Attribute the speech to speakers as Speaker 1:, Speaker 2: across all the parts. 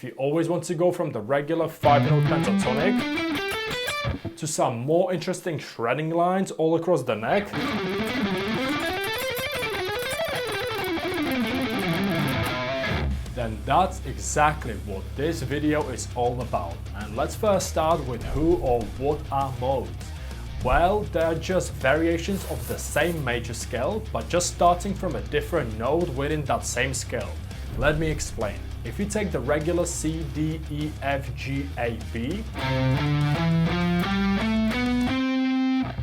Speaker 1: If you always want to go from the regular 5-note pentatonic to some more interesting shredding lines all across the neck, then that's exactly what this video is all about. And let's first start with who or what are modes. Well, they're just variations of the same major scale, but just starting from a different note within that same scale. Let me explain. If you take the regular C, D, E, F, G, A, B,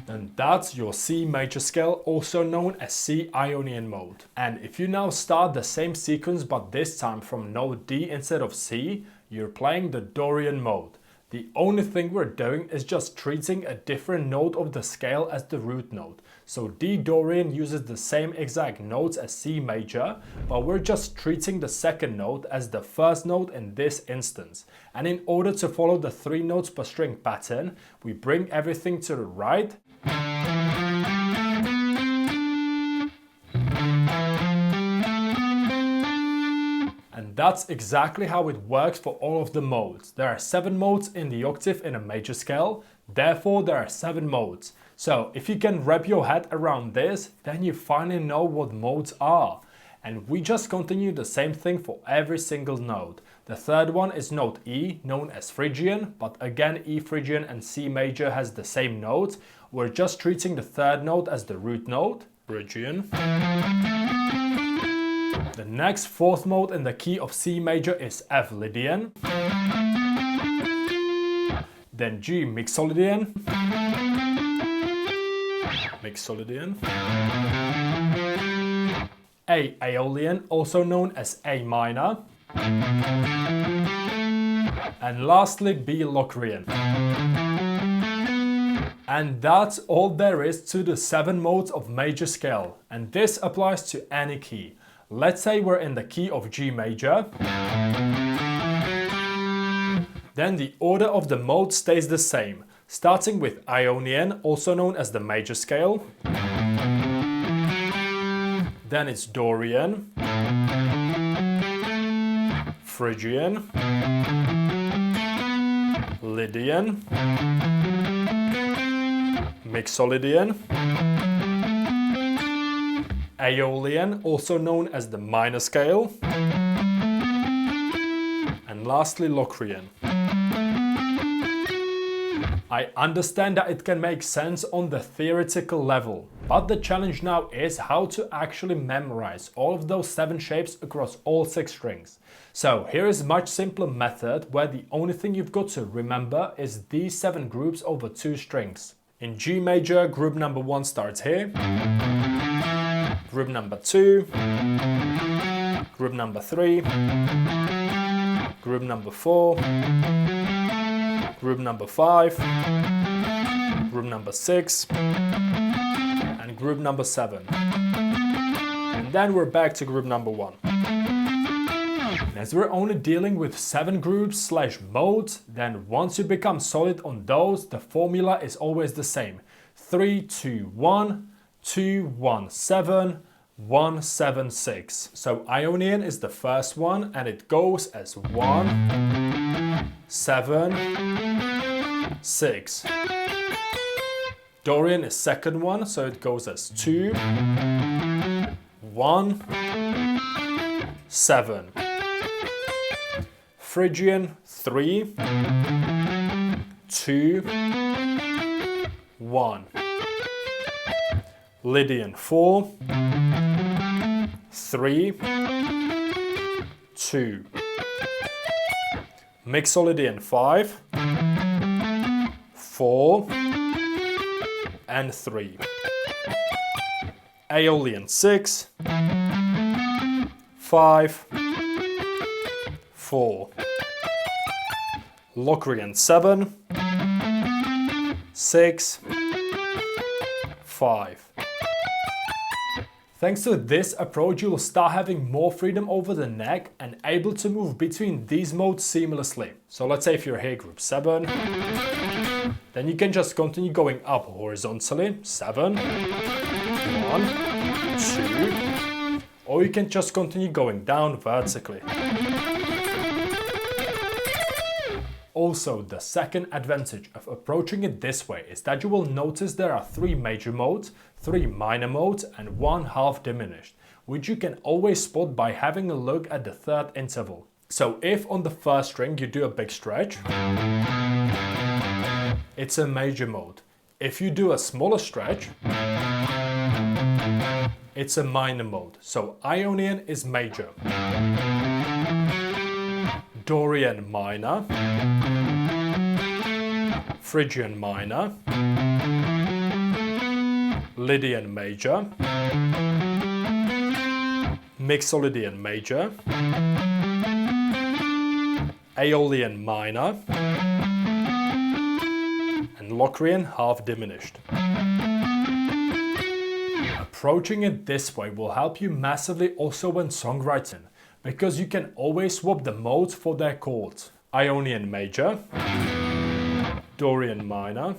Speaker 1: then that's your C major scale, also known as C Ionian mode. And if you now start the same sequence but this time from note D instead of C, you're playing the Dorian mode. The only thing we're doing is just treating a different note of the scale as the root note. So D Dorian uses the same exact notes as C major, but we're just treating the second note as the first note in this instance. And in order to follow the 3 notes per string pattern, we bring everything to the right. And that's exactly how it works for all of the modes. There are 7 modes in the octave in a major scale, therefore there are 7 modes. So if you can wrap your head around this, then you finally know what modes are. And we just continue the same thing for every single note. The third one is note E, known as Phrygian, but again E Phrygian and C major has the same note. We're just treating the third note as the root note, Phrygian. The next 4th mode in the key of C major is F Lydian. Then G Mixolydian. A Aeolian, also known as A minor. And lastly B Locrian. And that's all there is to the 7 modes of major scale. And this applies to any key. Let's say we're in the key of G major. Then the order of the mode stays the same, starting with Ionian, also known as the major scale. Then it's Dorian, Phrygian, Lydian, Mixolydian, Aeolian, also known as the minor scale, and lastly Locrian. I understand that it can make sense on the theoretical level, but the challenge now is how to actually memorize all of those 7 shapes across all 6 strings. So here is a much simpler method where the only thing you've got to remember is these 7 groups over 2 strings. In G major, group number 1 starts here, group number 2, group number 3, group number 4, group number 5, group number 6, and group number 7. And then we're back to group number 1. As we're only dealing with 7 groups / modes, then once you become solid on those, the formula is always the same. 3, 2, 1, 2, 1, 7, 1, 7, 6. So Ionian is the first one and it goes as 1, 7, 6. Dorian is second one, so it goes as 2, 1, 7. Phrygian 3, 2, 1. Lydian 4, 3, 2. Mixolydian 5, 4, and 3. Aeolian 6, 5, 4. Locrian 7, 6, 5. Thanks to this approach, you will start having more freedom over the neck and able to move between these modes seamlessly. So let's say if you're here group 7, then you can just continue going up horizontally, 7, 1, 2, or you can just continue going down vertically. Also, the second advantage of approaching it this way is that you will notice there are 3 major modes, 3 minor modes and 1 half diminished, which you can always spot by having a look at the third interval. So if on the first string you do a big stretch, it's a major mode. If you do a smaller stretch, it's a minor mode. So Ionian is major, Dorian minor, Phrygian minor, Lydian major, Mixolydian major, Aeolian minor, and Locrian half diminished. Approaching it this way will help you massively also when songwriting, because you can always swap the modes for their chords. Ionian major, Dorian minor,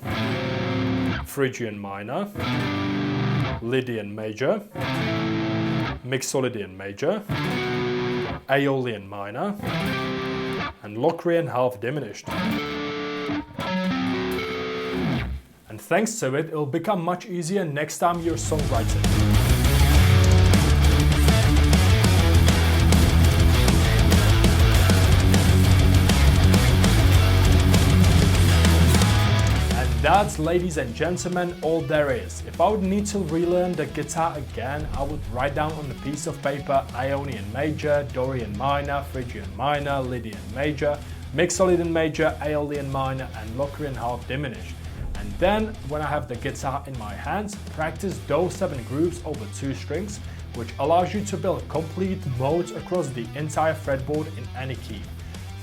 Speaker 1: Phrygian minor, Lydian major, Mixolydian major, Aeolian minor, and Locrian half diminished. And thanks to it, it'll become much easier next time you're songwriting. That's, ladies and gentlemen, all there is. If I would need to relearn the guitar again, I would write down on a piece of paper Ionian major, Dorian minor, Phrygian minor, Lydian major, Mixolydian major, Aeolian minor and Locrian half diminished. And then, when I have the guitar in my hands, practice those 7 grooves over 2 strings, which allows you to build complete modes across the entire fretboard in any key.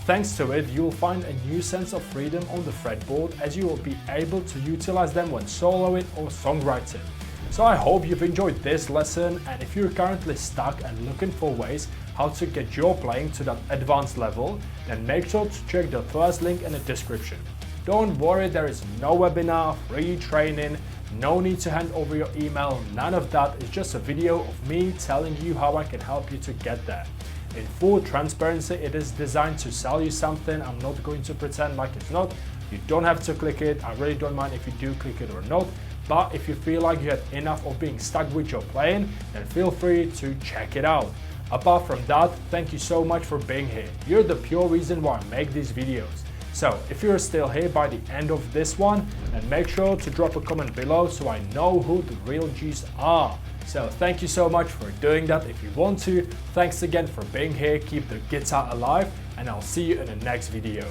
Speaker 1: Thanks to it, you will find a new sense of freedom on the fretboard as you will be able to utilize them when soloing or songwriting. So I hope you've enjoyed this lesson, and if you're currently stuck and looking for ways how to get your playing to that advanced level, then make sure to check the first link in the description. Don't worry, there is no webinar, free training, no need to hand over your email, none of that. It's just a video of me telling you how I can help you to get there. In full transparency, it is designed to sell you something. I'm not going to pretend like it's not. You don't have to click it. I really don't mind if you do click it or not. But if you feel like you had enough of being stuck with your playing, then feel free to check it out. Apart from that, thank you so much for being here. You're the pure reason why I make these videos. So if you're still here by the end of this one, then make sure to drop a comment below so I know who the real G's are. So thank you so much for doing that if you want to. Thanks again for being here, keep the guitar alive, and I'll see you in the next video.